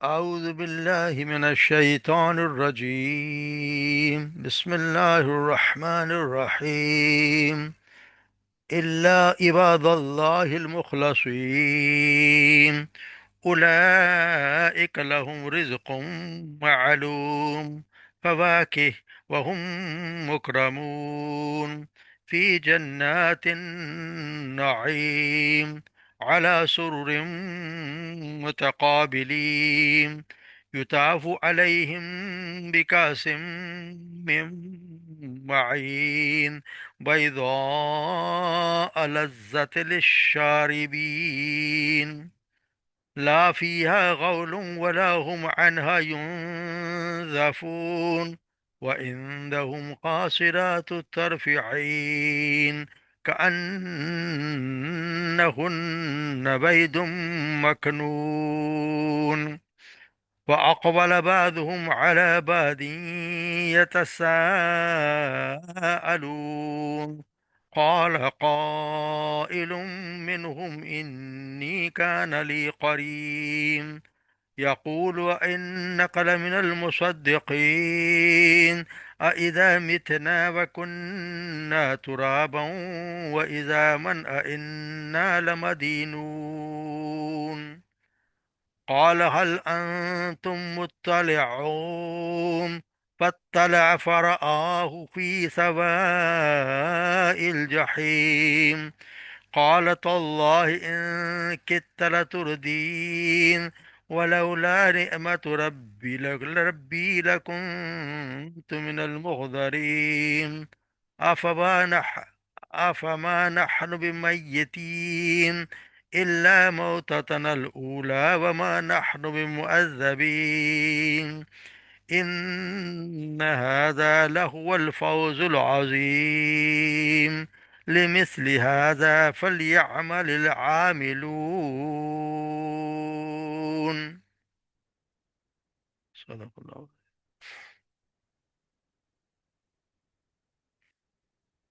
أعوذ بالله من الشيطان الرجيم. بسم الله الرحمن الرحيم. إلا عباد الله المخلصين أولئك لهم رزق معلوم، فواكه وهم مكرمون في جنات النعيم على سرر متقابلين يطاف عليهم بكأس من معين بيضاء لذة للشاربين لا فيها غول ولا هم عنها ينزفون وعندهم قاصرات الطرف عين كأنهن بيض مكنون وأقبل بعضهم على بعض يتساءلون قال قائل منهم إني كان لي قرين يقول وإنك لمن المصدقين أإذا متنا وكنا ترابا وإذا من أئنا لمدينون قال هل أنتم مطلعون فاطلع فرآه في سواء الجحيم قال تالله إن كدت لتردين ولولا نعمة ربي لكنت من المحضرين أفما نح أفما نحن بميتين إلا موتتنا الأولى وما نحن بمؤذبين إن هذا لهو الفوز العظيم لمثل هذا فليعمل العاملون. صدق الله.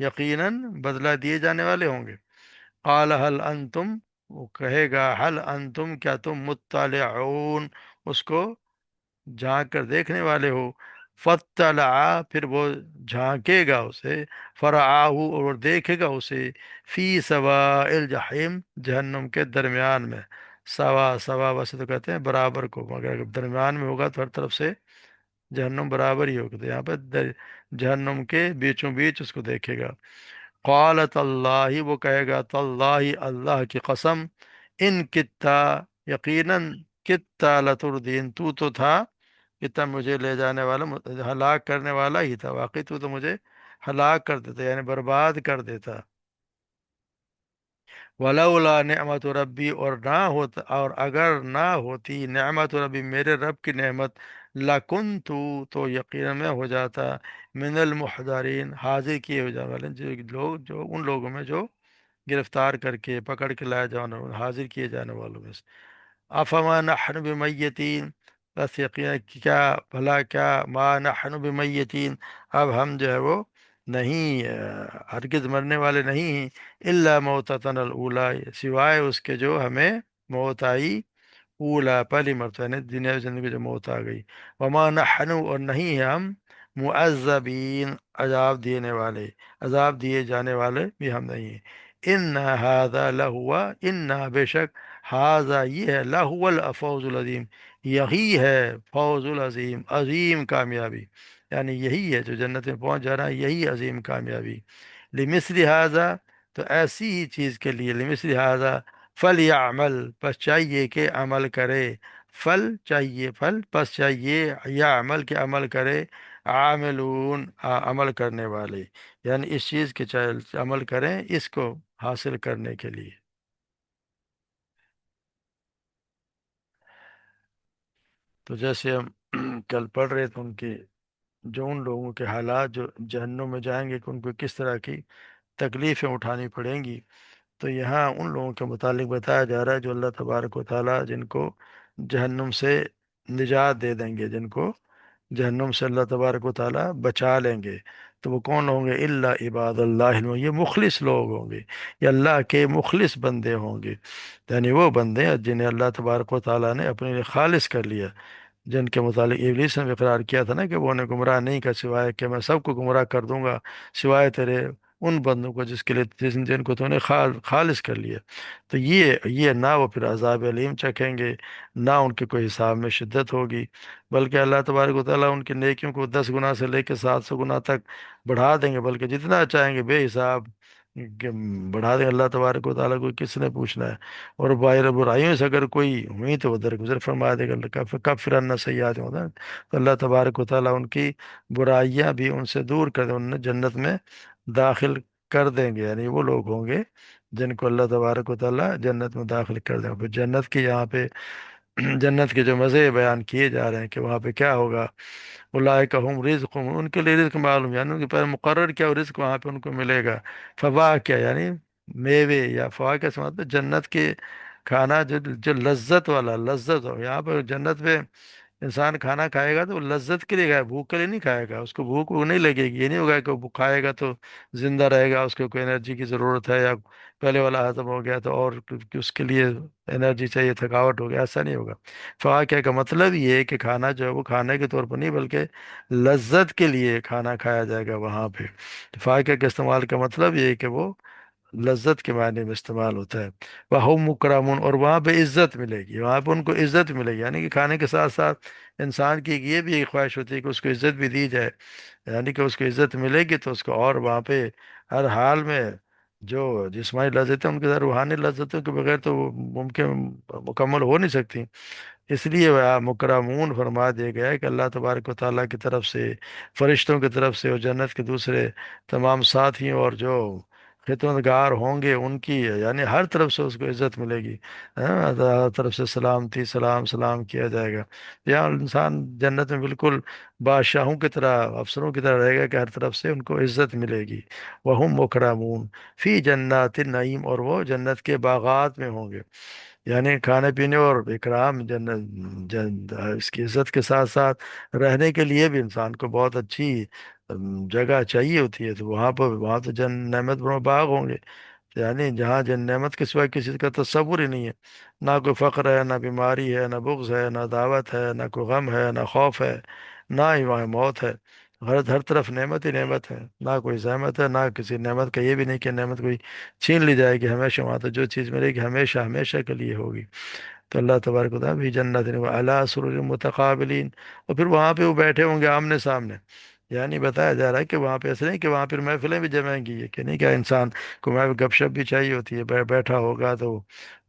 یقیناً بدلہ دیے جانے والے ہوں گے۔ قال حل انتم، وہ کہے گا حل انتم، کیا تم مطلعون، اس کو جھانک کر دیکھنے والے ہو؟ فطلع، پھر وہ جھانکے گا اسے، فرآہ، اور دیکھے گا اسے، فی سواء الجحیم، جہنم کے درمیان میں۔ سوا سوا ویسے تو کہتے ہیں برابر کو، مگر اگر درمیان میں ہوگا تو ہر طرف سے جہنم برابر ہی ہوگا، تو یہاں پہ جہنم کے بیچوں بیچ اس کو دیکھے گا۔ قالت اللہ، وہ کہے گا تاللہ، اللہ کی قسم، ان کتا، یقیناً، کتا لتردین، تو تھا، کتا مجھے لے جانے والا، ہلاک کرنے والا ہی تھا، واقعی تو مجھے ہلاک کر دیتا، یعنی برباد کر دیتا۔ ولولا نعمت ربی، اور نہ ہوتا، اور اگر نہ ہوتی نعمت ربی، میرے رب کی نعمت، لکنتو، تو یقینا میں ہو جاتا، من المحضرین، حاضر کیے ہو جانے والے، جو لوگ، جو ان لوگوں میں جو گرفتار کر کے پکڑ کے لایا جانا، حاضر کیے جانے والوں میں سے۔ افما نحن بمیتین، بس یقینا، کیا بھلا، کیا ما نحن بمیتین، اب ہم جو ہے وہ نہیں، ہرگز مرنے والے نہیں ہیں، الا موتتنا الاولی، سوائے اس کے جو ہمیں موت آئی، اولا، پہلی مرتبہ، یعنی دنیا کی زندگی میں جو موت آ گئی۔ وما نحن، اور نہیں ہے ہم، معذبین، عذاب دینے والے، عذاب دیے جانے والے بھی ہم نہیں ہیں۔ ان هذا لہوا، ان، بے شک، ہاذا، یہ ہے، لہو الفوز العظیم، یہی ہے فوز العظیم، عظیم کامیابی، یعنی یہی ہے جو جنت میں پہنچ جا رہا ہے، یہی عظیم کامیابی۔ لمثل هذا، تو ایسی ہی چیز کے لیے، لمثل هذا فلیعمل، پس چاہیے کہ عمل کرے، فل چاہیے، پھل پس چاہیے، یا عمل کے عمل کرے، عاملون، عمل کرنے والے، یعنی اس چیز کے چاہے عمل کریں اس کو حاصل کرنے کے لیے۔ تو جیسے ہم کل پڑھ رہے تھے ان کے، جو ان لوگوں کے حالات جو جہنم میں جائیں گے کہ ان کو کس طرح کی تکلیفیں اٹھانی پڑیں گی، تو یہاں ان لوگوں کے متعلق بتایا جا رہا ہے جو اللہ تبارک و تعالیٰ جن کو جہنم سے نجات دے دیں گے، جن کو جہنم سے اللہ تبارک و تعالیٰ بچا لیں گے، تو وہ کون ہوں گے؟ اللہ عباد اللہ، یہ مخلص لوگ ہوں گے، یہ اللہ کے مخلص بندے ہوں گے، یعنی وہ بندے جنہیں اللہ تبارک و تعالیٰ نے اپنے لیے خالص کر لیا، جن کے متعلق ابلیس نے بھی اقرار کیا تھا نا کہ وہ انہیں گمراہ نہیں کر، سوائے کہ میں سب کو گمراہ کر دوں گا، سوائے تیرے ان بندوں کو جس کے لیے، جن کو تو نے خالص کر لیا۔ تو یہ نہ وہ پھر عذاب علیم چکھیں گے، نہ ان کے کوئی حساب میں شدت ہوگی، بلکہ اللہ تبارک و تعالیٰ ان کی نیکیوں کو 10 گنا سے لے کے 700 گنا تک بڑھا دیں گے، بلکہ جتنا چاہیں گے بے حساب کہ بڑھا دیں۔ اللہ تبارک و تعالیٰ کو کس نے پوچھنا ہے؟ اور باہر برائیوں سے اگر کوئی ہوئی تو وہ درگزر فرما دے گا، کب فرنا سیئات ہوتا ہے، تو اللہ تبارک و تعالیٰ ان کی برائیاں بھی ان سے دور کر دیں، انہیں جنت میں داخل کر دیں گے، یعنی وہ لوگ ہوں گے جن کو اللہ تبارک و تعالیٰ جنت میں داخل کر دیں گے۔ پھر جنت کی یہاں پہ جنت کے جو مزے بیان کیے جا رہے ہیں کہ وہاں پہ کیا ہوگا، اولئک ہم رزق، ان کے لیے رزق معلوم، یعنی ان کے پاس مقرر کیا رزق وہاں پہ ان کو ملے گا، فواہ کیا، یعنی میوے، یا فواکہ سے مطلب جنت کے کھانا جو جو لذت والا، لذت ہو، یہاں پہ جنت پہ انسان کھانا کھائے گا تو وہ لذت کے لیے کھائے، بھوک کے لیے نہیں کھائے گا، اس کو بھوک وہ نہیں لگے گی، یہ نہیں ہوگا کہ وہ کھائے گا تو زندہ رہے گا، اس کو کوئی انرجی کی ضرورت ہے، یا پہلے والا ختم ہو گیا تو اور اس کے لیے انرجی چاہیے، تھکاوٹ ہو گیا، ایسا نہیں ہوگا۔ فواکہ کا مطلب یہ ہے کہ کھانا جو ہے وہ کھانے کے طور پر نہیں، بلکہ لذت کے لیے کھانا کھایا جائے گا وہاں پہ۔ فواکہ کے استعمال کا مطلب یہ ہے کہ وہ لذت کے معنی میں استعمال ہوتا ہے۔ وہ مکرمون، اور وہاں پہ عزت ملے گی، وہاں پہ ان کو عزت ملے گی، یعنی کہ کھانے کے ساتھ ساتھ انسان کی یہ بھی ایک خواہش ہوتی ہے کہ اس کو عزت بھی دی جائے، یعنی کہ اس کو عزت ملے گی تو اس کو اور وہاں پہ ہر حال میں جو جسمانی لذتیں ان کے ساتھ روحانی لذتوں کے بغیر تو وہ ممکن مکمل ہو نہیں سکتی، اس لیے وہ مکرمون فرما دیا گیا ہے کہ اللہ تبارک و تعالیٰ کی طرف سے، فرشتوں کی طرف سے، اور جنت کے دوسرے تمام ساتھیوں اور جو خدمت گار ہوں گے ان کی، یعنی ہر طرف سے اس کو عزت ملے گی، ہر طرف سے سلامتی، سلام سلام کیا جائے گا، یہاں انسان جنت میں بالکل بادشاہوں کی طرح، افسروں کی طرح رہے گا کہ ہر طرف سے ان کو عزت ملے گی۔ وَهُمْ مُكْرَمُونَ فی جنات النعیم، اور وہ جنت کے باغات میں ہوں گے، یعنی کھانے پینے اور اکرام اس کی عزت کے ساتھ ساتھ رہنے کے لیے بھی انسان کو بہت اچھی جگہ چاہیے ہوتی ہے، تو وہاں تو نعمت بڑوں باغ ہوں گے، یعنی جہاں جن نعمت کے سوا کسی کا تصور ہی نہیں ہے، نہ کوئی فقر ہے، نہ بیماری ہے، نہ بغض ہے، نہ دعوت ہے، نہ کوئی غم ہے، نہ خوف ہے، نہ ہی وہاں موت ہے، ہر طرف نعمت ہی نعمت ہے، نہ کوئی زحمت ہے، نہ کسی نعمت کا یہ بھی نہیں کہ نعمت کوئی چھین لی جائے گی ہمیشہ، وہاں تو جو چیز ملے گی ہمیشہ ہمیشہ کے لیے ہوگی۔ تو اللہ تبارک و تعالیٰ بھی جنت علی سرر متقابلین، اور پھر وہاں پہ وہ بیٹھے ہوں گے آمنے سامنے، یعنی بتایا جا رہا ہے کہ وہاں پہ ایسے نہیں کہ وہاں پھر محفلیں بھی جمائیں گی، یہ کہ نہیں کیا انسان کو میں گپ شپ بھی چاہیے ہوتی ہے، بیٹھا ہوگا تو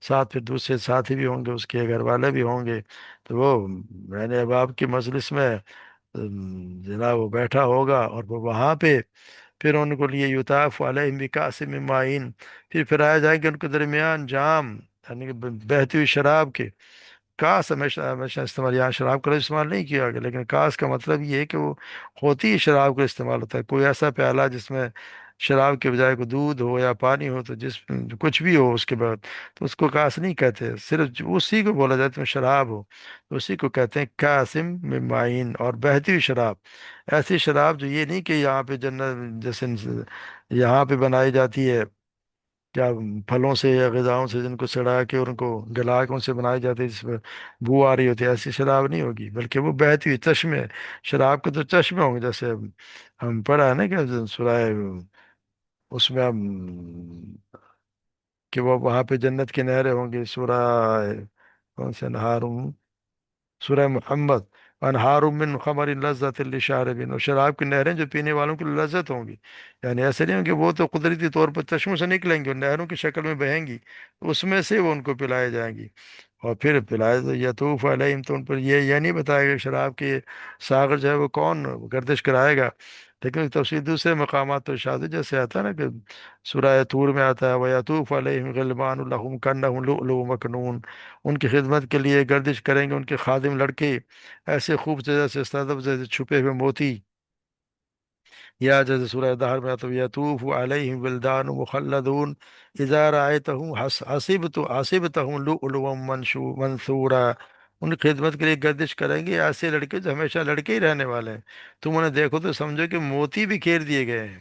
ساتھ پھر دوسرے ساتھی بھی ہوں گے، اس کے گھر والے بھی ہوں گے، تو وہ میں نے اب آپ کی مجلس میں جناب وہ بیٹھا ہوگا، اور وہ وہاں پہ پھر ان کو لیے یطاف علیہم بکأس من معین، پھر پھرائے جائیں گے ان کے درمیان جام، یعنی کہ بہتی ہوئی شراب کے، کاس ہمیشہ ہمیشہ استعمال، یہاں شراب کا لفظ استعمال نہیں کیا گیا، لیکن کاس کا مطلب یہ ہے کہ وہ ہوتی ہی شراب کا استعمال ہوتا ہے، کوئی ایسا پیالہ جس میں شراب کے بجائے کو دودھ ہو یا پانی ہو، تو کچھ بھی ہو اس کے بعد، تو اس کو کاس نہیں کہتے، صرف اسی کو بولا جاتا ہے شراب ہو، تو اسی کو کہتے ہیں کاسم من معین، اور بہتی ہوئی شراب، ایسی شراب جو یہ نہیں کہ یہاں پہ جنت جیسے یہاں پہ بنائی جاتی ہے، کیا پھلوں سے یا غذاؤں سے جن کو سڑا کے اور ان کو گلا کے ان سے بنائی جاتی ہے، جس میں بو آ رہی ہوتی ہے، ایسی شراب نہیں ہوگی، بلکہ وہ بہتی ہوئی چشمے، شراب کے تو چشمے ہوں گے، جیسے ہم پڑھا ہے نا کہ سورہ اس میں ہم کہ وہ وہاں پہ جنت کی نہریں ہوں گی، سورہ کون سے نہار، سورہ محمد، انہار من خمر لذت للشاربین، اور شراب کی نہریں جو پینے والوں کی لذت ہوں گی، یعنی ایسے نہیں ہوں کہ وہ تو قدرتی طور پر چشموں سے نکلیں گی اور نہروں کی شکل میں بہیں گی، اس میں سے وہ ان کو پلائے جائیں گی، اور پھر پلائے تو یطوف علیہم، تو ان پر یہ نہیں بتایا گیا کہ شراب کے ساغر جو ہے وہ کون گردش کرائے گا، لیکن تفصیل دوسرے مقامات تو ارشاد ہے، جیسے آتا ہے نا کہ سورہ طور میں آتا ہے وَيَطُوفُ عَلَيْهِمْ غِلْمَانٌ لَهُمْ كَأَنَّهُمْ لُؤْلُؤٌ مَكْنُونٌ، ان کی خدمت کے لیے گردش کریں گے ان کے خادم لڑکے، ایسے خوب جیسے صدف جیسے چھپے ہوئے موتی، یا جیسے سورہ دہر میں آتا ہے یطوف علیہم ولدان مخلدون اذا رأیتہم حسبتہم لؤلؤا منثورا، ان کی خدمت کے لیے گردش کریں گے ایسے لڑکے جو ہمیشہ لڑکے ہی رہنے والے ہیں، تم انہیں دیکھو تو سمجھو کہ موتی بکھیر دیے گئے ہیں،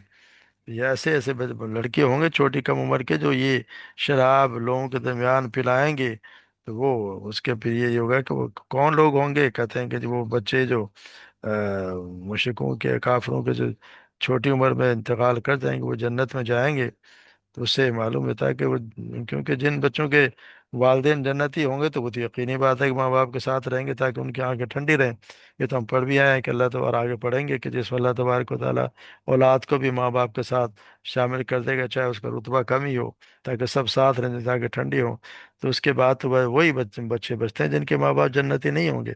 یہ ایسے ایسے لڑکے ہوں گے چھوٹی کم عمر کے جو یہ شراب لوگوں کے درمیان پلائیں گے، تو وہ اس کے پھر یہ ہوگا کہ وہ کون لوگ ہوں گے، کہتے ہیں کہ جو وہ بچے جو مشرکوں کے کافروں کے جو چھوٹی عمر میں انتقال کر جائیں گے وہ جنت میں جائیں گے، تو اس سے معلوم ہوتا ہے کہ وہ، کیونکہ جن بچوں کے والدین جنتی ہوں گے تو وہ تو یقینی بات ہے کہ ماں باپ کے ساتھ رہیں گے تاکہ ان کی آنکھیں ٹھنڈی رہیں، یہ تو ہم پڑھ بھی آئے ہیں کہ اللہ تو اور آگے پڑھیں گے کہ جس میں اللہ تبارک و تعالیٰ اولاد کو بھی ماں باپ کے ساتھ شامل کر دے گا، چاہے اس کا رتبہ کم ہی ہو، تاکہ سب ساتھ رہیں تاکہ ٹھنڈی ہو، تو اس کے بعد تو وہی بچے بچتے ہیں جن کے ماں باپ جنتی نہیں ہوں گے،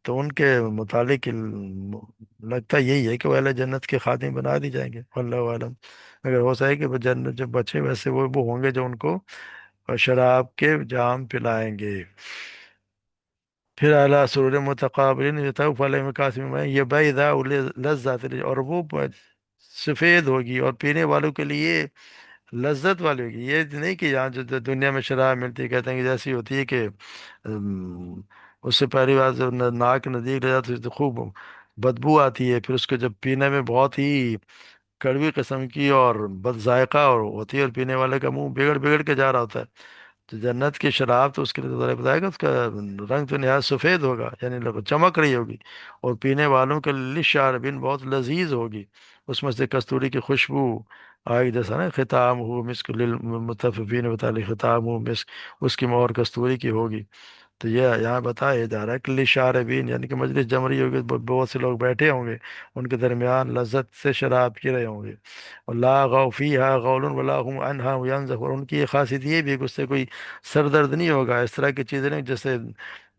تو ان کے متعلق لگتا یہی ہے کہ وہ اہل جنت کے خادم بنا دی جائیں گے، اللہ عالم، اگر ہو سکے کہ وہ جنت جو بچے ویسے وہ ہوں گے جو ان کو شراب کے جام پلائیں گے، پھر اعلیٰ سرور متقابلین یطوف علیہم بکأس من معین، یہ بیضاء لذات، اور وہ سفید ہوگی اور پینے والوں کے لیے لذت والی ہوگی، یہ نہیں کہ یہاں جو دنیا میں شراب ملتی ہے کہتے ہیں کہ جیسی ہوتی ہے کہ اس سے پہلی بار جب ناک نزدیک لے جاتی ہے تو خوب بدبو آتی ہے، پھر اس کو جب پینے میں بہت ہی کڑوی قسم کی اور بد ذائقہ اور ہوتی ہے، اور پینے والے کا منہ بگڑ بگڑ کے جا رہا ہوتا ہے، تو جنت کی شراب تو اس کے لیے تو ذرا بتائے گا اس کا رنگ تو نہایت سفید ہوگا، یعنی چمک رہی ہوگی، اور پینے والوں کے للشاربین بہت لذیذ ہوگی، اس میں سے کستوری کی خوشبو آئے گی، جیسا نا ختام ہو مسک للمطففین بتالی ختام ہو مسک، اس کی مہر کستوری کی ہوگی، تو یہ یہاں بتایا جا رہا ہے کہ لشاربین، یعنی کہ مجلس جم رہی ہوگی، بہت سے لوگ بیٹھے ہوں گے، ان کے درمیان لذت سے شراب پی رہے ہوں گے، اور لا غو فیہا غول ولا هم عنہا ینزفون، اور ان کی یہ خاصیت یہ بھی ہے کہ اس سے کوئی سر درد نہیں ہوگا، اس طرح کی چیزیں نہیں جیسے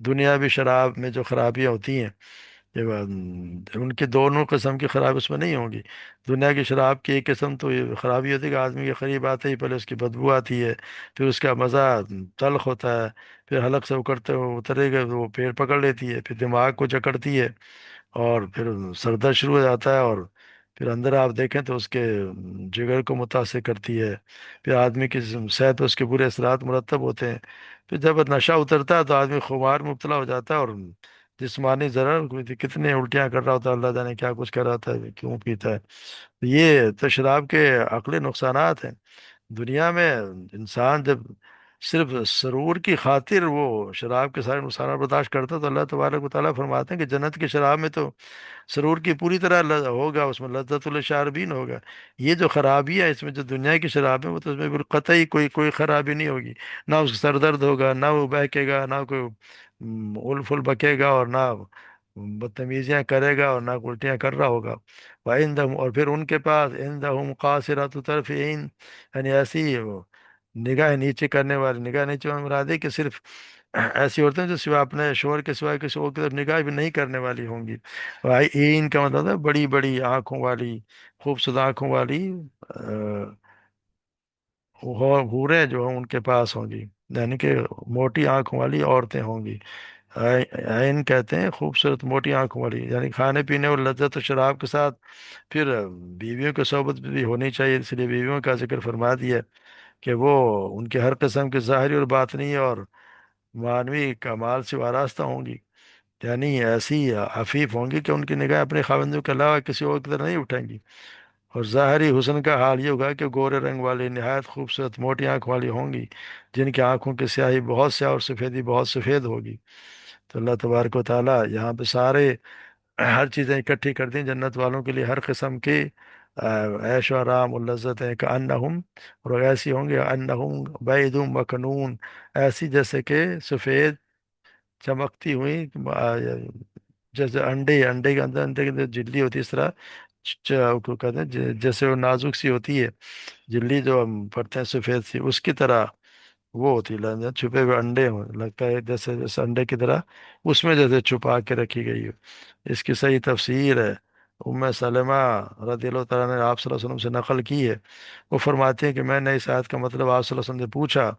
دنیاوی شراب میں جو خرابیاں ہوتی ہیں، یہ ان کی دونوں قسم کی خرابی اس میں نہیں ہوں گی، دنیا کی شراب کی ایک قسم تو یہ خرابی ہوتی ہے کہ آدمی کے قریب آتے ہی پہلے اس کی بدبو آتی ہے، پھر اس کا مزہ تلخ ہوتا ہے، پھر حلق سے اکڑتے ہو اترے گا وہ پیڑ پکڑ لیتی ہے، پھر دماغ کو جکڑتی ہے، اور پھر سر درد شروع ہو جاتا ہے، اور پھر اندر آپ دیکھیں تو اس کے جگر کو متاثر کرتی ہے، پھر آدمی کی صحت پہ اس کے برے اثرات مرتب ہوتے ہیں، پھر جب نشہ اترتا ہے تو آدمی خمار میں مبتلا ہو جاتا ہے، اور جسمانی ضرر کتنے الٹیاں کر رہا ہوتا ہے، اللہ جانے کیا کچھ کر رہا ہوتا ہے، کیوں پیتا ہے۔ یہ تو شراب کے عقلی نقصانات ہیں دنیا میں۔ انسان جب صرف سرور کی خاطر وہ شراب کے سارے نقصانات برداشت کرتا ہے، تو اللہ تبارک و تعالیٰ فرماتے ہیں کہ جنت کی شراب میں تو سرور کی پوری طرح ہوگا، اس میں لذت للشاربین ہوگا۔ یہ جو خرابی ہے اس میں، جو دنیا کی شراب ہے، وہ تو اس میں بالقطعی کوئی خرابی نہیں ہوگی، نہ اس کا سر درد ہوگا، نہ وہ بہکے گا، نہ کوئی اول فل بکے گا، اور نہ بدتمیزیاں کرے گا، اور نہ الٹیاں کر رہا ہوگا۔ وَعِندَهُمْ، اور پھر ان کے پاس عندهم قاصرات الطرف عین، یعنی ایسی وہ نگاہ نیچے کرنے والی، نگاہ نیچے میں مراد ہے کہ صرف ایسی عورتیں جو سوا اپنے شوہر کے سوائے کسی اور کی طرف نگاہ بھی نہیں کرنے والی ہوں گی۔ عین کا مطلب ہے بڑی بڑی آنکھوں والی، خوبصورت آنکھوں والی حوریں جو ہیں ان کے پاس ہوں گی، یعنی کہ موٹی آنکھوں والی عورتیں ہوں گی۔ عین کہتے ہیں خوبصورت موٹی آنکھوں والی، یعنی کھانے پینے اور لذت و شراب کے ساتھ پھر بیویوں کی صحبت بھی ہونی چاہیے، اس لیے بیویوں کا ذکر فرما دیا کہ وہ ان کے ہر قسم کے ظاہری اور باطنی اور معنوی کمال سے وارستہ ہوں گی، یعنی ایسی عفیف ہوں گی کہ ان کی نگاہ اپنے خاوندوں کے علاوہ کسی اور کی طرف نہیں اٹھیں گی۔ اور ظاہری حسن کا حال یہ ہوگا کہ گورے رنگ والی نہایت خوبصورت موٹی آنکھ والی ہوں گی، جن کی آنکھوں کی سیاہی بہت سیاہ اور سفیدی بہت سفید ہوگی۔ تو اللہ تبارک و تعالیٰ یہاں پہ سارے ہر چیزیں اکٹھی کر دیں جنت والوں کے لیے، ہر قسم کے عیش و آرام اور لذتیں، کہ انہم، اور ایسی ہوں گے انہم بید مکنون، ایسی جیسے کہ سفید چمکتی ہوئی جیسے انڈے کے اندر، انڈے کے اندر جلی ہوتی ہے، اس طرح کو کہتے ہیں جیسے وہ نازک سی ہوتی ہے جلی جو ہم پڑھتے ہیں سفید سی، اس کی طرح وہ ہوتی ہے، چھپے ہوئے انڈے ہوں، لگتا ہے جیسے جیسے انڈے کی طرح اس میں جیسے چھپا کے رکھی گئی ہو۔ اس کی صحیح تفسیر ہے ام سلمہ رضی اللہ تعالیٰ نے آپ صلی اللہ علیہ وسلم سے نقل کی ہے، وہ فرماتی ہیں کہ میں نے اس آیت کا مطلب آپ صلی اللہ علیہ وسلم سے پوچھا،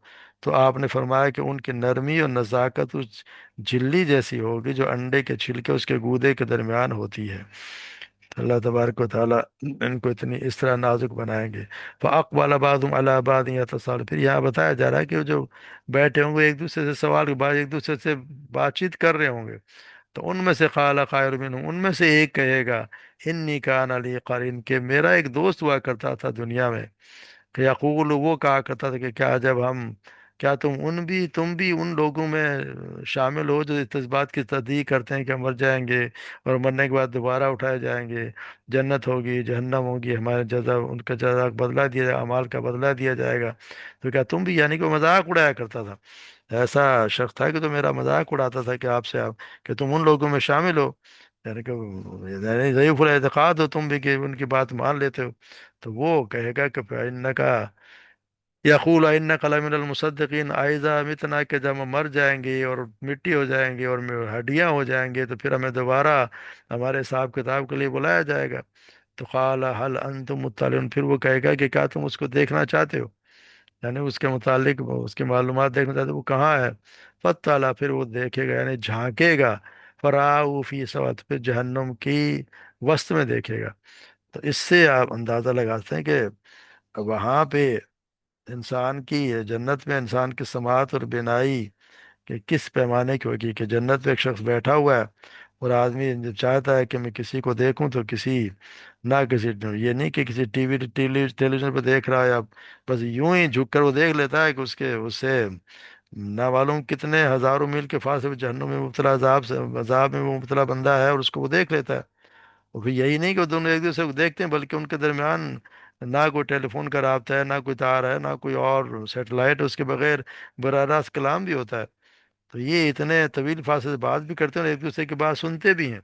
تو آپ نے فرمایا کہ ان کی نرمی اور نزاکت اس جھلی جیسی ہوگی جو انڈے کے چھلکے اس کے گودے کے درمیان ہوتی ہے۔ تو اللہ تبارک و تعالیٰ ان کو اتنی اس طرح نازک بنائیں گے۔ فَأَقْبَلَ بَعْضُهُمْ عَلَىٰ بَعْضٍ يَتَسَاءَلُونَ، پھر یہاں بتایا جا رہا ہے کہ وہ جو بیٹھے ہوں گے ایک دوسرے سے سوال کے بعد ایک دوسرے سے بات چیت کر رہے ہوں گے، تو ان میں سے قال قائل منہم، ان میں سے ایک کہے گا انی کان لی قرین، کہ میرا ایک دوست ہوا کرتا تھا دنیا میں، کہ یقول، وہ کہا کرتا تھا کہ کیا تم بھی ان لوگوں میں شامل ہو جو اس بات کی تصدیق کرتے ہیں کہ ہم مر جائیں گے اور مرنے کے بعد دوبارہ اٹھائے جائیں گے، جنت ہوگی جہنم ہوگی، ہمارے جزا ان کا جزا بدلہ دیا جائے گا، اعمال کا بدلہ دیا جائے گا، تو کیا تم بھی، یعنی کہ وہ مذاق اڑایا کرتا تھا، ایسا شخص تھا کہ تو میرا مذاق اڑاتا تھا کہ کہ تم ان لوگوں میں شامل ہو، یعنی کہ یعنی ضعیف الاعتقاد ہو تم بھی، کہ ان کی بات مان لیتے ہو۔ تو وہ کہے گا کہ فَإِنَّكَ، یقول اِنَّكَ لَمِنَ الْمُصَدِّقِينَ أَإِذَا مِتْنَا، کہ جب ہم مر جائیں گے اور مٹی ہو جائیں گے اور ہڈیاں ہو جائیں گے، تو پھر ہمیں دوبارہ ہمارے حساب کتاب کے لیے بلایا جائے گا۔ تو قال هل انتم مطلعون، پھر وہ کہے گا کہ کیا تم اس کو دیکھنا چاہتے ہو، یعنی اس کے متعلق اس کی معلومات دیکھنا چاہتے ہو، وہ کہاں ہے؟ فَاطَّلَعَ، پھر وہ دیکھے گا یعنی جھانکے گا، فَرَآهُ فِي سَوَاءٍ، پھر جہنم کی وسط میں دیکھے گا۔ تو اس سے آپ اندازہ لگاتے ہیں کہ وہاں پہ انسان کی، جنت میں انسان کی سماعت اور بینائی کہ کس پیمانے کی ہوگی، کہ جنت میں ایک شخص بیٹھا ہوا ہے اور آدمی جب چاہتا ہے کہ میں کسی کو دیکھوں تو نہ کسی، یہ نہیں کہ کسی ٹیلی ویژن پہ دیکھ رہا ہے، یا بس یوں ہی جھک کر وہ دیکھ لیتا ہے کہ اس سے نہ معلوم کتنے ہزاروں میل کے فاصلے پہ جہنم میں مبتلا، عذاب میں وہ مبتلا بندہ ہے، اور اس کو وہ دیکھ لیتا ہے۔ اور پھر یہی نہیں کہ وہ دونوں ایک دوسرے کو دیکھتے ہیں، بلکہ ان کے درمیان نہ کوئی ٹیلی فون کا رابطہ ہے، نہ کوئی تار ہے، نہ کوئی اور سیٹلائٹ، اس کے بغیر براہ راست کلام بھی ہوتا ہے۔ تو یہ اتنے طویل فاصلے سے بات بھی کرتے ہیں اور ایک دوسرے کی بات سنتے بھی ہیں۔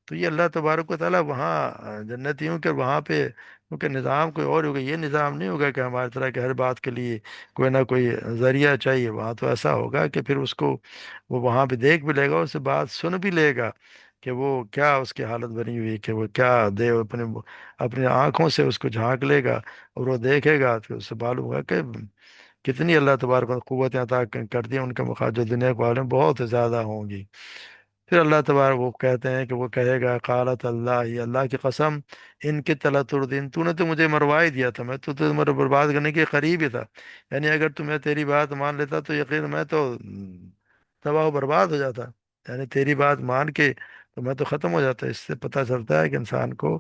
تو یہ اللہ تبارک و تعالیٰ وہاں جنتیوں کے وہاں پہ، کیونکہ نظام کوئی اور ہوگا، یہ نظام نہیں ہوگا کہ ہماری طرح کہ ہر بات کے لیے کوئی نہ کوئی ذریعہ چاہیے، وہاں تو ایسا ہوگا کہ پھر اس کو وہ وہاں پہ دیکھ بھی لے گا، اس سے بات سن بھی لے گا کہ وہ کیا اس کی حالت بنی ہوئی ہے، کہ وہ کیا دے اپنی آنکھوں سے اس کو جھانک لے گا، اور وہ دیکھے گا تو اس سے معلوم ہوگا کہ کتنی اللہ تبارک و تعالیٰ قوتیں عطا کر دی ہیں ان کے مخاطب، جو دنیا کے عالم بہت زیادہ ہوں گی۔ پھر اللہ تبارک وہ کہتے ہیں کہ وہ کہے گا قالت اللہ، ہی اللہ کی قسم، ان کے تلا تردین، تو نے تو مجھے مروا ہی دیا تھا، میں تو تمہارے برباد کرنے کے قریب ہی تھا، یعنی اگر تمہیں تیری بات مان لیتا تو یقین میں تو تباہ و برباد ہو جاتا، یعنی تیری بات مان کے تو میں تو ختم ہو جاتا۔ اس سے پتہ چلتا ہے کہ انسان کو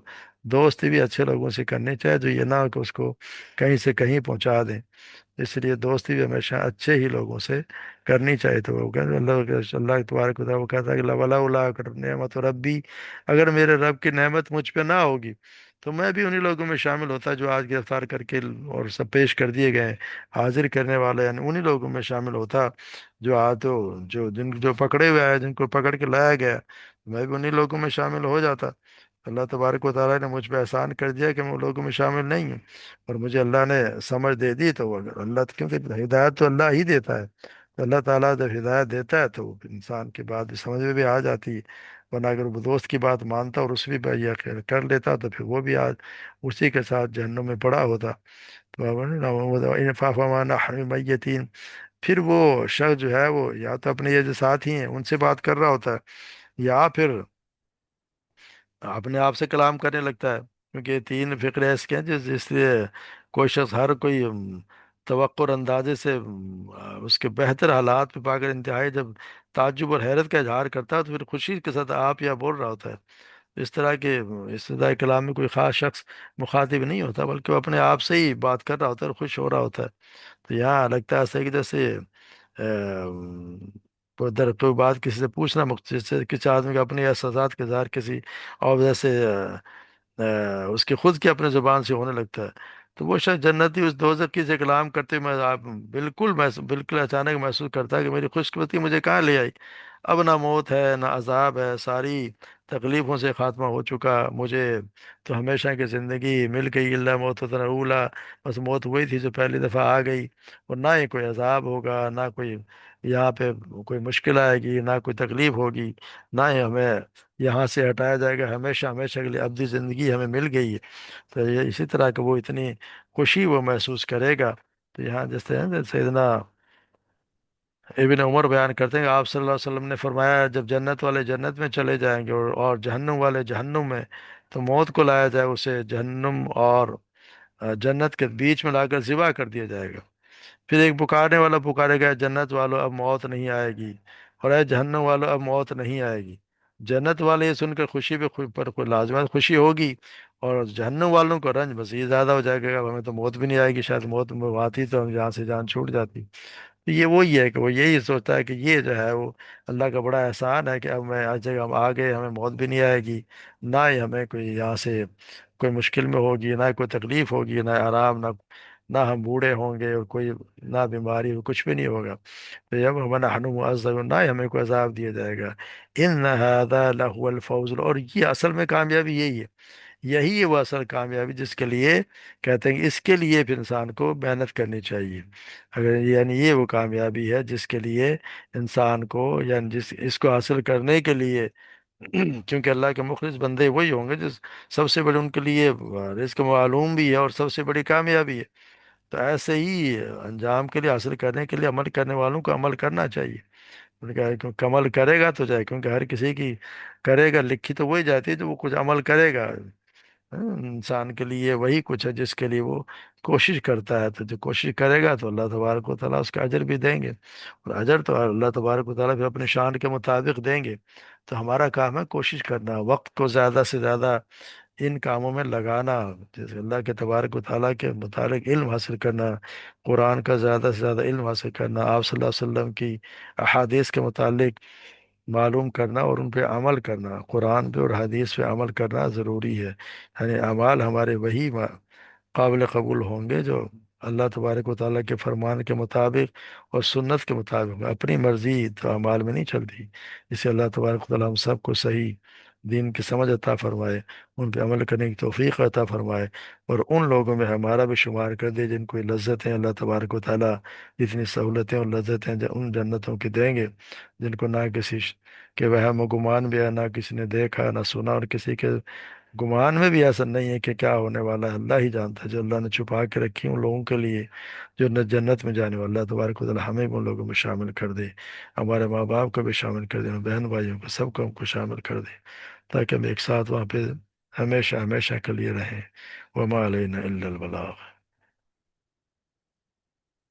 دوستی بھی اچھے لوگوں سے کرنی چاہیے، جو یہ نہ ہو کہ اس کو کہیں سے کہیں پہنچا دیں۔ اس لیے دوستی بھی ہمیشہ اچھے ہی لوگوں سے کرنی چاہیے۔ تو وہ کہتے ہیں اللہ تبارک و تعالیٰ وہ کہتا ہے کہ ولا کر نعمت ربی، اگر میرے رب کی نعمت مجھ پہ نہ ہوگی تو میں بھی انہی لوگوں میں شامل ہوتا جو آج گرفتار کر کے اور سب پیش کر دیے گئے ہیں، حاضر کرنے والے، یعنی انہی لوگوں میں شامل ہوتا جو تو جو پکڑے ہوئے ہیں، جن کو پکڑ کے لایا گیا، میں بھی انہی لوگوں میں شامل ہو جاتا۔ اللہ تبارک و تعالیٰ نے مجھ پہ احسان کر دیا کہ میں ان لوگوں میں شامل نہیں ہوں، اور مجھے اللہ نے سمجھ دے دی، تو وہ اگر اللہ، کیونکہ ہدایت تو اللہ ہی دیتا ہے، تو اللہ تعالیٰ جب ہدایت دیتا ہے تو وہ انسان کی بات بھی سمجھ میں بھی آ جاتی ہے، ورنہ اگر وہ دوست کی بات مانتا اور اس بھی پہ یہ کر لیتا تو پھر وہ بھی آج اسی کے ساتھ جہنم میں پڑا ہوتا۔ تو میتین، پھر وہ شخص جو ہے وہ یا تو اپنے یہ جو ساتھی ہیں ان سے بات کر رہا ہوتا ہے، یا پھر اپنے آپ سے کلام کرنے لگتا ہے، کیونکہ یہ تین فقرے ایسے ہیں جس لیے کوئی شخص ہر کوئی توقع اندازے سے اس کے بہتر حالات پہ پا کر انتہائی جب تعجب اور حیرت کا اظہار کرتا ہے تو پھر خوشی کے ساتھ آپ یا بول رہا ہوتا ہے۔ اس طرح کے ابتدائی کلام میں کوئی خاص شخص مخاطب نہیں ہوتا، بلکہ وہ اپنے آپ سے ہی بات کر رہا ہوتا ہے اور خوش ہو رہا ہوتا ہے۔ تو یہاں لگتا ہے ایسا کہ جیسے کوئی بات کسی سے پوچھنا، جیسے کسی آدمی کا اپنے احساسات کے اظہار کسی اور جیسے اس کی خود کی اپنے زبان سے ہونے لگتا ہے، تو وہ شخص جنتی اس دوزخی سے کلام کرتے میں آپ بالکل اچانک محسوس کرتا ہے کہ میری خوش قسمتی مجھے کہاں لے آئی، اب نہ موت ہے نہ عذاب ہے، ساری تکلیفوں سے خاتمہ ہو چکا مجھے، تو ہمیشہ کی زندگی مل گئی، اللہ موت اولا، بس موت وہی تھی جو پہلی دفعہ آ گئی، اور نہ ہی کوئی عذاب ہوگا، نہ کوئی یہاں پہ کوئی مشکل آئے گی، نہ کوئی تکلیف ہوگی، نہ ہی ہمیں یہاں سے ہٹایا جائے گا، ہمیشہ ہمیشہ کے لیے ابدی زندگی ہمیں مل گئی ہے۔ تو یہ اسی طرح کہ وہ اتنی خوشی وہ محسوس کرے گا۔ تو یہاں جیسے ہیں سیدنا ابن عمر بیان کرتے ہیں کہ آپ صلی اللہ علیہ وسلم نے فرمایا جب جنت والے جنت میں چلے جائیں گے اور جہنم والے جہنم میں، تو موت کو لایا جائے، اسے جہنم اور جنت کے بیچ میں لا کر ذبح کر دیا جائے گا۔ پھر ایک پکارنے والا پکارے گا جنت والو اب موت نہیں آئے گی، اور اے جہنم والو اب موت نہیں آئے گی۔ جنت والے یہ سن کر خوشی پہ پر کوئی لازمات خوشی ہوگی، اور جہنم والوں کو رنج مزید زیادہ ہو جائے گا، اب ہمیں تو موت بھی نہیں آئے گی، شاید موت میں آتی تو ہم یہاں سے جان چھوٹ جاتی۔ تو یہ وہی ہے کہ وہ یہی سوچتا ہے کہ یہ جو ہے وہ اللہ کا بڑا احسان ہے کہ اب میں آج جگہ ہم آ گئے، ہمیں موت بھی نہیں آئے گی، نہ ہی ہمیں کوئی یہاں سے کوئی مشکل میں ہوگی، نہ کوئی تکلیف ہوگی، نہ آرام، نہ ہم بوڑھے ہوں گے، اور کوئی نہ بیماری ہو، کچھ بھی نہیں ہوگا۔ تو جب ہم نحن معذبون، نہ ہی ہمیں کوئی عذاب دیا جائے گا۔ ان هذا لهو الفوز، اور یہ اصل میں کامیابی یہی ہے، یہی ہے وہ اصل کامیابی جس کے لیے کہتے ہیں کہ اس کے لیے پھر انسان کو محنت کرنی چاہیے۔ اگر یعنی یہ وہ کامیابی ہے جس کے لیے انسان کو، یعنی اس کو حاصل کرنے کے لیے کیونکہ اللہ کے مخلص بندے وہی ہوں گے جس سب سے بڑے ان کے لیے رزق معلوم بھی ہے اور سب سے بڑی کامیابی ہے۔ تو ایسے ہی انجام کے لیے، حاصل کرنے کے لیے عمل کرنے والوں کو عمل کرنا چاہیے۔ ان کا ہے کہ عمل کرے گا تو جائے، کیونکہ ہر کسی کی کرے گا لکھی تو وہی جاتی ہے جو وہ کچھ عمل کرے گا۔ انسان کے لیے وہی کچھ ہے جس کے لیے وہ کوشش کرتا ہے، تو جو کوشش کرے گا تو اللہ تبارک و تعالیٰ اس کا اجر بھی دیں گے، اور اجر تو اللہ تبارک و تعالیٰ بھی اپنے شان کے مطابق دیں گے۔ تو ہمارا کام ہے کوشش کرنا، وقت کو زیادہ سے زیادہ ان کاموں میں لگانا، جیسے اللہ کے تبارک و تعالیٰ کے متعلق علم حاصل کرنا، قرآن کا زیادہ سے زیادہ علم حاصل کرنا، آپ صلی اللہ علیہ وسلم کی احادیث کے متعلق معلوم کرنا اور ان پہ عمل کرنا، قرآن پہ اور حدیث پہ عمل کرنا ضروری ہے۔ یعنی اعمال ہمارے وہی قابل قبول ہوں گے جو اللہ تبارک و تعالیٰ کے فرمان کے مطابق اور سنت کے مطابق، اپنی مرضی تو اعمال میں نہیں چلتی۔ اسے اللہ تبارک و تعالیٰ ہم سب کو صحیح دین کی سمجھ عطا فرمائے، ان پہ عمل کرنے کی توفیق عطا فرمائے، اور ان لوگوں میں ہمارا بھی شمار کر دے جن کو یہ لذتیں اللہ تبارک و تعالیٰ جتنی سہولتیں اور لذتیں ان جنتوں کی دیں گے، جن کو نہ کسی کے وہم و گمان بھی ہے، نہ کسی نے دیکھا نہ سنا، اور کسی کے گمان میں بھی ایسا نہیں ہے کہ کیا ہونے والا ہے، اللہ ہی جانتا ہے، جو اللہ نے چھپا کے رکھی ان لوگوں کے لیے جو جنت میں جانے والا ہے، تبارک و تعالی ہمیں بھی ان لوگوں میں شامل کر دے، ہمارے ماں باپ کو بھی شامل کر دے، ہمارے بہن بھائیوں کو، سب کو ہم کو شامل کر دے، تاکہ ہم ایک ساتھ وہاں پہ ہمیشہ ہمیشہ کے لیے رہیں۔ وما علینا الا البلاغ۔